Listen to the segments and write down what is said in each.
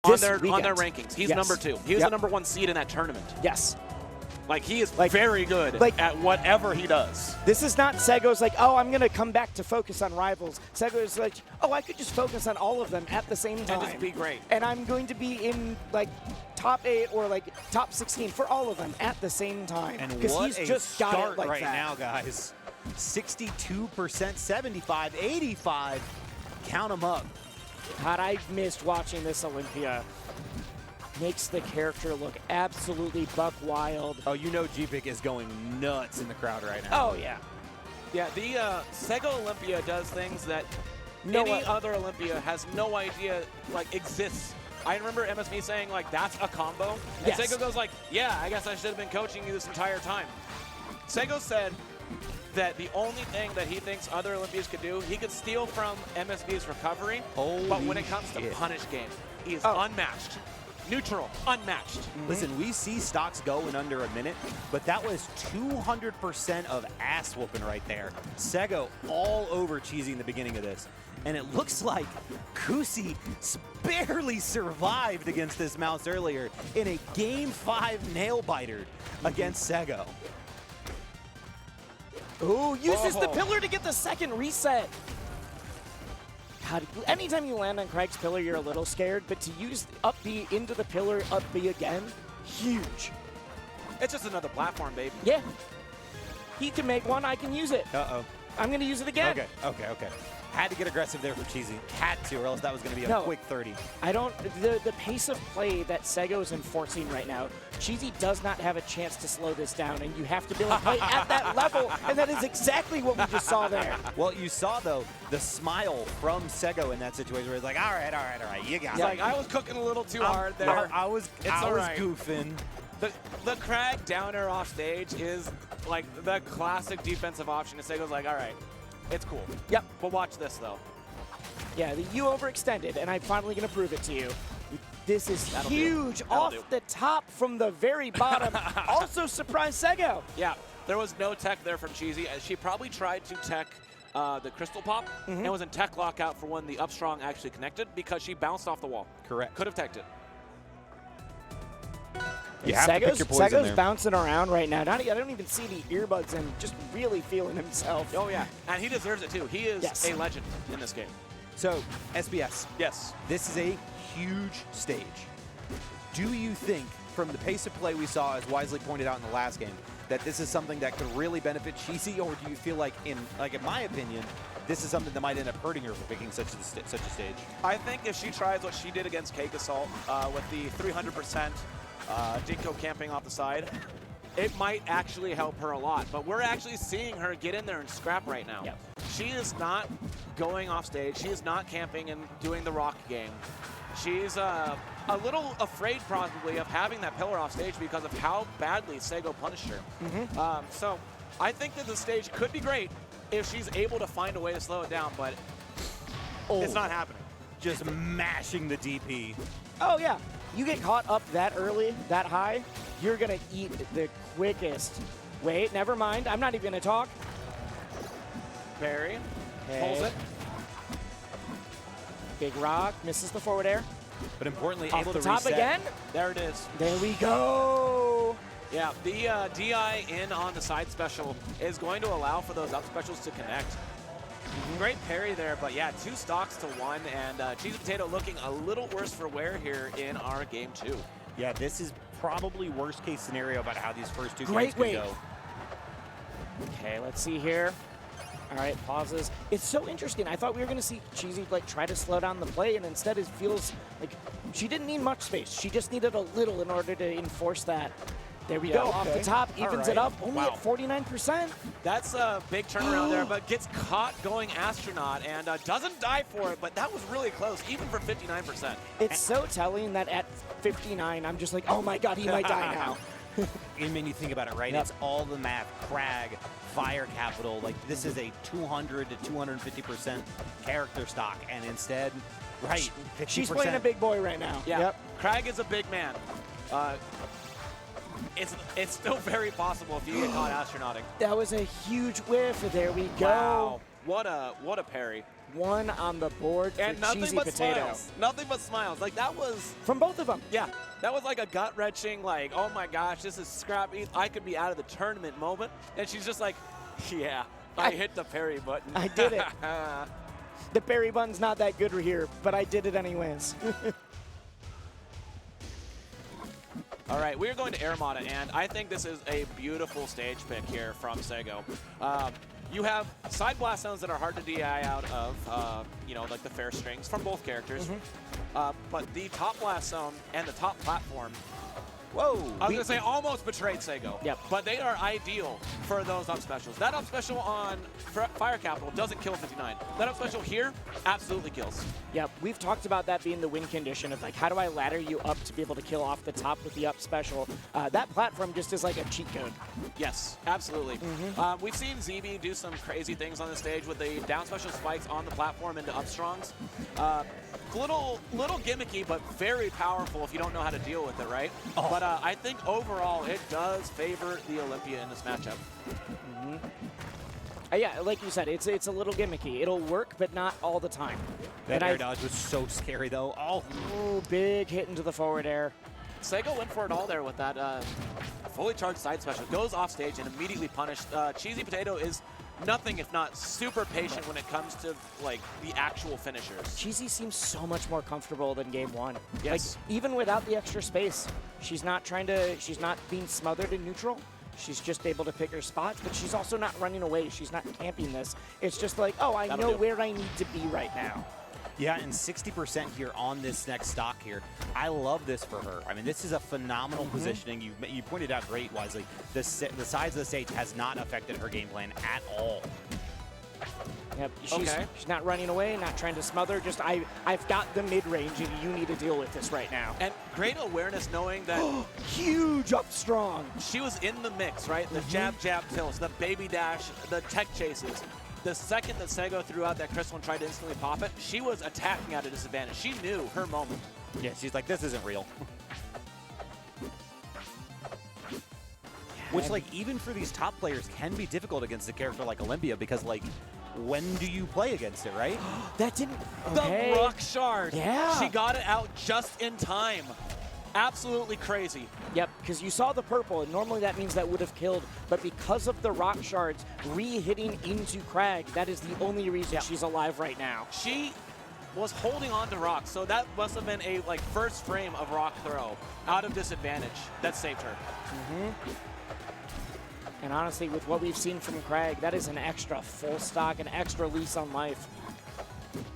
on their rankings. He's number 2. He was the number 1 seed in that tournament. Yes. Like, he is very good at whatever he does. This is not Seggo's like, oh, I'm going to come back to focus on rivals. Seggo's like, oh, I could just focus on all of them at the same time. And just be great. And I'm going to be in, like, top 8 or, like, top 16 for all of them at the same time. And because what he's a just got start it like right that. now, guys. 62%, 75, 85. Count them up. God, I missed watching this Olympia. Makes the character look absolutely buck wild. Oh, you know G-Pick is going nuts in the crowd right now. Oh, yeah. Yeah, the Seggo Olympia does things that any other Olympia has no idea, like, exists. I remember MSV saying, like, that's a combo. And Yes. Seggo goes like, yeah, I guess I should have been coaching you this entire time. Seggo said that the only thing that he thinks other Olympians could do, he could steal from MSV's recovery, but when it comes to punish game, he is unmatched. Neutral, unmatched. Listen, we see stocks go in under a minute, but that was 200% of ass whooping right there. Seggo all over Cheesy in the beginning of this. And it looks like Kusi barely survived against this mouse earlier in a Game 5 nail-biter against Seggo. Ooh, uses the pillar to get the second reset. God, anytime you land on Craig's pillar, you're a little scared, but to use up B into the pillar, up B again, huge. It's just another platform, baby. Yeah. He can make one, I can use it. Uh-oh. I'm going to use it again. Okay. Had to get aggressive there for Cheesy. Had to, or else that was going to be a quick 30. I don't, the pace of play that Seggo is enforcing right now, Cheesy does not have a chance to slow this down, and you have to be able to play at that level, and that is exactly what we just saw there. Well, you saw, though, the smile from Seggo in that situation where he's like, all right, you got it. Like, I was cooking a little too hard there. I was goofing. The Crag down air off stage is like the classic defensive option. And Seggo's like, all right, it's cool. Yep. But watch this, though. Yeah, you overextended, and I'm finally going to prove it to you. This is huge off the top from the very bottom. Also surprised Seggo. Yeah, there was no tech there from Cheesy. She probably tried to tech the Crystal Pop and was in tech lockout for when the up strong actually connected because she bounced off the wall. Correct. Could have teched it. You have to pick your poison Seggo's there. bouncing around right now. I don't even see the earbuds and just really feeling himself. Oh, yeah. And he deserves it, too. He is a legend in this game. So, SBS. Yes. This is a huge stage. Do you think, from the pace of play we saw, as wisely pointed out in the last game, that this is something that could really benefit Cheesy, or do you feel like, in my opinion, this is something that might end up hurting her for picking such a stage? I think if she tries what she did against Cake Assault with the 300% Dinko camping off the side, it might actually help her a lot. But we're actually seeing her get in there and scrap right now. Yep. She is not going off stage. She is not camping and doing the rock game. She's a little afraid probably of having that pillar off stage because of how badly Seggo punished her. So I think that the stage could be great if she's able to find a way to slow it down, but it's not happening. Just mashing the DP. Oh, yeah. You get caught up that early, that high, you're going to eat the quickest. Wait, never mind. I'm not even going to talk. Barry pulls it. Big rock, misses the forward air. But importantly, Off able the to top reset. again. There it is. There we go. Yeah, the DI in on the side special is going to allow for those up specials to connect. Great parry there, but yeah, 2 stocks to 1, and CheesyPotato looking a little worse for wear here in our game 2. Yeah, this is probably worst case scenario about how these first 2 Great games could go. Okay, let's see here. All right, pauses. It's so interesting. I thought we were going to see Cheesy try to slow down the play, and instead it feels like she didn't need much space. She just needed a little in order to enforce that. There we go, off the top, evens it up, only at 49%. That's a big turnaround there, but gets caught going astronaut and doesn't die for it, but that was really close, even for 59%. It's so telling that at 59, I'm just like, oh my God, he might die now. And when you think about it, right, it's all the math, Crag, Fire Capital, like this is a 200 to 250% character stock, and instead, right, 50%. She's playing a big boy right now. Yeah, Crag is a big man. It's still very possible if you get caught astronauting. That was a huge whiff. There we go. Wow, what a parry. one on the board for And nothing Cheesy but Potato. smiles. Nothing but smiles. Like, that was, From both of them. yeah, that was like a gut-wrenching, like, oh my gosh, this is scrappy. I could be out of the tournament moment. And she's just like, yeah, I hit the parry button. I did it. The berry bun's not that good here, but I did it anyways. All right, we're going to Aramata, and I think this is a beautiful stage pick here from Seggo. You have side blast zones that are hard to DI out of, you know, like the fair strings from both characters. But the top blast zone and the top platform, Whoa. I was going to say almost betrayed Seggo. Yep. But they are ideal for those up specials. That up special on Fire Capital doesn't kill 59. That up special here absolutely kills. Yep, we've talked about that being the win condition of like, how do I ladder you up to be able to kill off the top with the up special? That platform just is like a cheat code. Yes, absolutely. We've seen ZB do some crazy things on the stage with the down special spikes on the platform into up strongs. Little gimmicky, but very powerful if you don't know how to deal with it, right? But I think overall it does favor the Olympia in this matchup. Yeah, like you said, it's a little gimmicky. It'll work, but not all the time. That And air dodge was so scary, though. Oh, Ooh, big hit into the forward air. Seggo went for it all there with that fully charged side special. Goes off stage and immediately punished. Cheesy Potato is nothing if not super patient when it comes to like the actual finishers. Cheesy seems so much more comfortable than game one. Yes. Like, even without the extra space, she's not being smothered in neutral. She's just able to pick her spots, but she's also not running away. She's not camping this. It's just like, oh, I That'll know do. where I need to be right now. yeah, and 60% here on this next stock here. I love this for her. I mean, this is a phenomenal positioning. You pointed out great, Wisely. The size of the stage has not affected her game plan at all. Yep, she's Okay. not running away, not trying to smother. Just I've got the mid range, and you need to deal with this right now. And great awareness knowing that Huge up strong. she was in the mix, right? The jab, tilts, the baby dash, the tech chases. The second that Seggo threw out that crystal and tried to instantly pop it, she was attacking at a disadvantage. She knew her moment. Yeah, she's like, this isn't real. Which, like, even for these top players can be difficult against a character like Olympia because, like, when do you play against it, right? That didn't. The Okay. rock shard. Yeah. She got it out just in time. Absolutely crazy. Yep, because you saw the purple, and normally that means that would have killed, but because of the rock shards re-hitting into Crag, that is the only reason she's alive right now. She was holding on to rock, so that must have been a like first frame of rock throw out of disadvantage that saved her. And honestly, with what we've seen from Crag, that is an extra full stock, an extra lease on life.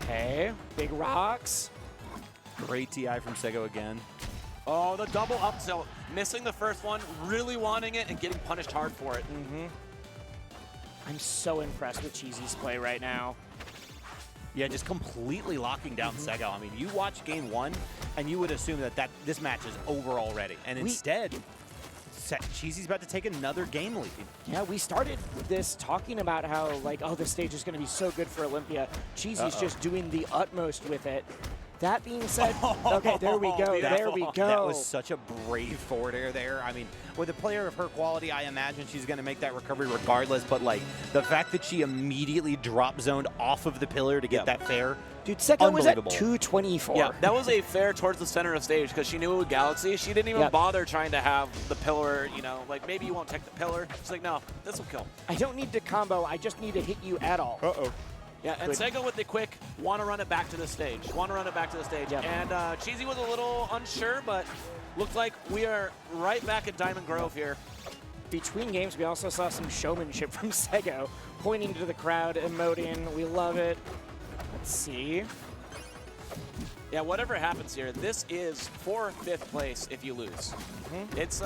Okay, big rocks. Great TI from Seggo again. Oh, the double up tilt. Missing the first one, really wanting it, and getting punished hard for it. I'm so impressed with Cheesy's play right now. Yeah, just completely locking down Seggo. I mean, you watch game one, and you would assume that this match is over already. And instead, Cheesy's about to take another game lead. Yeah, we started this talking about how, like, oh, this stage is going to be so good for Olympia. Cheesy's just doing the utmost with it. That being said, okay, there we go, there we go. That was such a brave forward air there. I mean, with a player of her quality, I imagine she's going to make that recovery regardless, but, like, the fact that she immediately drop zoned off of the pillar to get that fair, Dude, Seggo was at unbelievable. 224. Yeah, that was a fair towards the center of stage because she knew it would Galaxy. She didn't even bother trying to have the pillar, you know, like maybe you won't take the pillar. She's like, no, this will kill. I don't need to combo, I just need to hit you at all. Yeah, and Seggo with the quick, want to run it back to the stage. Yep. And Cheesy was a little unsure, but looked like we are right back at Diamond Grove here. Between games, we also saw some showmanship from Seggo, pointing to the crowd, emoting. We love it. Let's see. Yeah, whatever happens here, this is for 5th place if you lose. It's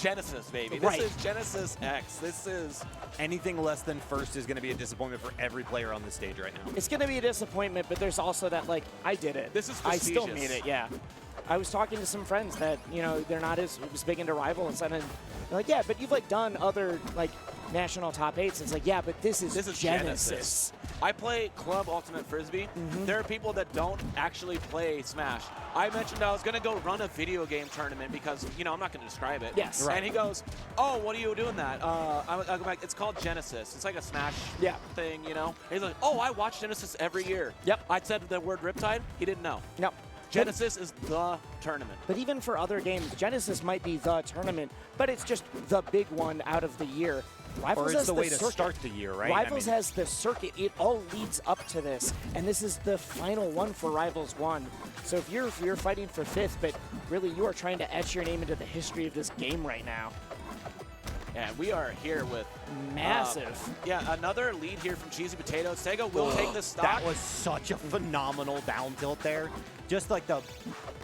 Genesis, baby. Right. This is Genesis X. This is... anything less than first is going to be a disappointment for every player on the stage right now. It's going to be a disappointment, but there's also that, like, I did it. This is I still prestigious. made it, yeah. I was talking to some friends that, you know, they're not as big into rivals, and they're like, yeah, but you've, like, done other, like, national top 8s. It's like, yeah, but this is Genesis. I play Club Ultimate Frisbee. There are people that don't actually play Smash. I mentioned I was going to go run a video game tournament because, you know, I'm not going to describe it. Yes. And he goes, oh, what are you doing that? I'm like, it's called Genesis. It's like a Smash thing, you know? And he's like, oh, I watch Genesis every year. Yep. I said the word Riptide. He didn't know. No. Genesis is the tournament. But even for other games, Genesis might be the tournament, but it's just the big one out of the year. Rivals Or it's has the way to circuit. start the year, right? Rivals I mean, has the circuit. It all leads up to this, and this is the final one for Rivals 1. So if you're fighting for 5th, but really you are trying to etch your name into the history of this game right now. And we are here with Massive. another lead here from CheesyPotato. Seggo will take the stock. That was such a phenomenal down tilt there. Just like the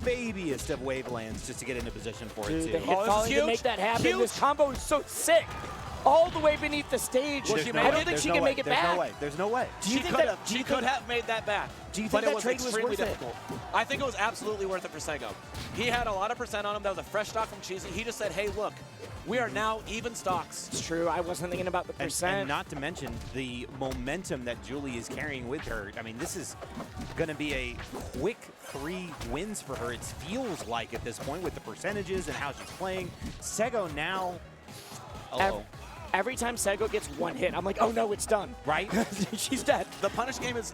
babiest of wavelands just to get into position for Dude, it, the too. hit Oh, this volley is to huge. make that happen. Huge. This combo is so sick. All the way beneath the stage. Well, she made I don't it. think she can make it There's back. no way. There's no way. Do you She think could that- have. do you She think- could have made that back. Do you but think it that was trade was extremely worth it? difficult. I think it was absolutely worth it for Seggo. He had a lot of percent on him. That was a fresh stock from Cheesy. He just said, hey, look, we are now even stocks. It's true. I wasn't thinking about the percent. And not to mention the momentum that Julie is carrying with her. I mean, this is going to be a quick 3 wins for her. It feels like at this point with the percentages and how she's playing. Seggo now. Every time Seggo gets one hit, I'm like, oh no, it's done. Right? She's dead. The punish game is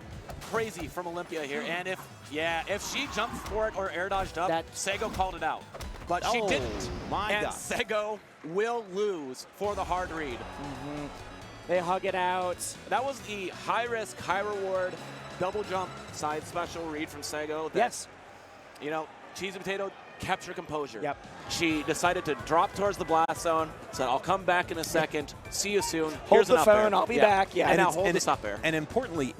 crazy from Olympia here. And if she jumped for it or air dodged up, Seggo called it out. But she didn't. My and God. Seggo will lose for the hard read. They hug it out. That was the high risk, high reward, double jump side special read from Seggo. Yes. You know, CheesyPotato kept her composure. Yep. She decided to drop towards the blast zone, said, I'll come back in a second. See you soon. Hold Here's the an up air. phone, I'll be back. Yeah. And now it's- hold this up air. And importantly,